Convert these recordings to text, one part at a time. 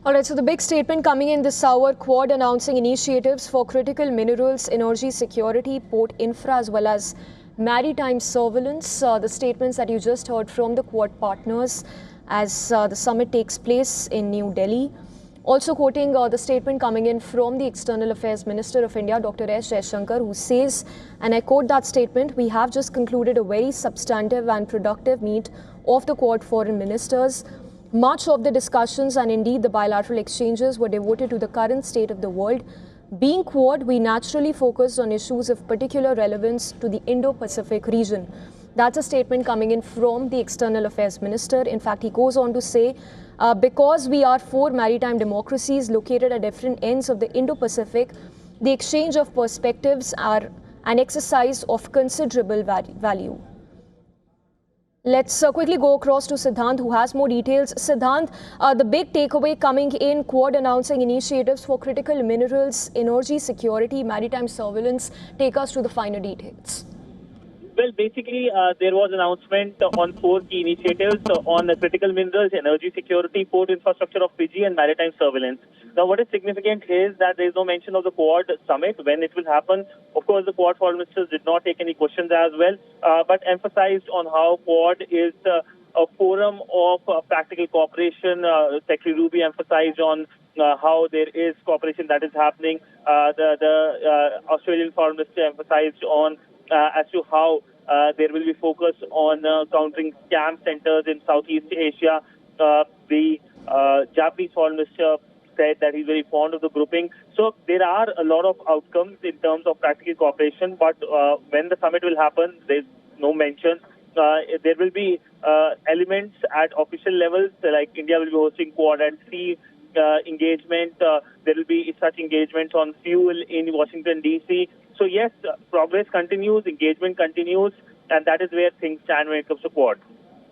All right, so the big statement coming in this hour, Quad announcing initiatives for critical minerals, energy security, port infra, as well as maritime surveillance. The statements that you just heard from the Quad partners as the summit takes place in New Delhi. Also quoting the statement coming in from the External Affairs Minister of India, Dr. S. Jaishankar, who says, and I quote that statement, "We have just concluded a very substantive and productive meet of the Quad foreign ministers. Much of the discussions and indeed the bilateral exchanges were devoted to the current state of the world. Being Quad, we naturally focused on issues of particular relevance to the Indo-Pacific region." That's a statement coming in from the External Affairs Minister. In fact, he goes on to say, because we are four maritime democracies located at different ends of the Indo-Pacific, the exchange of perspectives are an exercise of considerable value. Let's quickly go across to Siddhant, who has more details. Siddhant, the big takeaway coming in, Quad announcing initiatives for critical minerals, energy security, maritime surveillance. Take us through the finer details. Well, basically, there was an announcement on 4 key initiatives on critical minerals, energy security, port infrastructure of Fiji, and maritime surveillance. Now, what is significant is that there is no mention of the Quad summit, when it will happen. Of course, the Quad foreign ministers did not take any questions as well, but emphasized on how Quad is a forum of practical cooperation. Secretary Ruby emphasized on how there is cooperation that is happening. The Australian foreign minister emphasized on as to how there will be focus on countering scam centers in Southeast Asia. The Japanese foreign minister said that he's very fond of the grouping. So there are a lot of outcomes in terms of practical cooperation, but when the summit will happen, there's no mention. There will be elements at official levels, like India will be hosting Quad at Sea engagement. There will be such engagements on fuel in Washington, D.C. So yes, progress continues, engagement continues, and that is where things stand when it comes to Quad.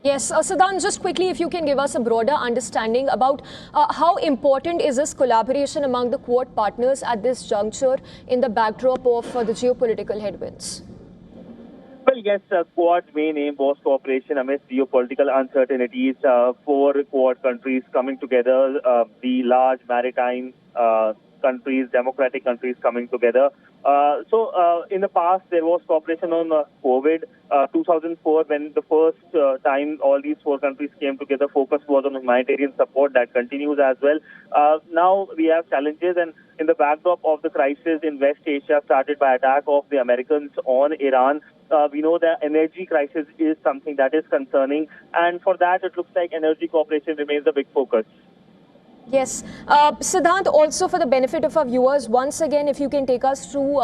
Yes, Siddhant, just quickly, if you can give us a broader understanding about how important is this collaboration among the Quad partners at this juncture in the backdrop of the geopolitical headwinds? Well, yes, Quad's main aim was cooperation amidst geopolitical uncertainties. 4 Quad countries coming together, the large maritime countries, democratic countries coming together. In the past, there was cooperation on COVID. 2004, when the first time all these 4 countries came together, focus was on humanitarian support. That continues as well. Now we have challenges, and in the backdrop of the crisis in West Asia, started by attack of the Americans on Iran, we know the energy crisis is something that is concerning, and for that, it looks like energy cooperation remains the big focus. Yes. Siddhant, also for the benefit of our viewers, once again, if you can take us through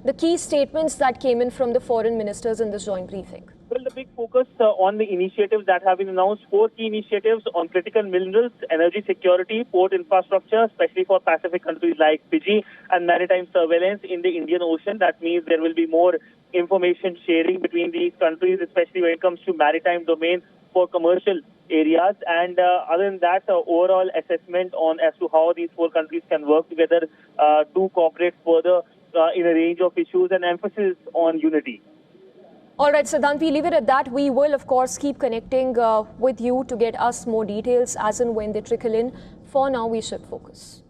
the key statements that came in from the foreign ministers in this joint briefing. Well, the big focus on the initiatives that have been announced, 4 key initiatives on critical minerals, energy security, port infrastructure, especially for Pacific countries like Fiji, and maritime surveillance in the Indian Ocean. That means there will be more information sharing between these countries, especially when it comes to maritime domain for commercial areas. And other than that, overall assessment on as to how these 4 countries can work together to cooperate further in a range of issues, and emphasis on unity. All right, Siddhant, we leave it at that. We will, of course, keep connecting with you to get us more details as and when they trickle in. For now, we shift focus.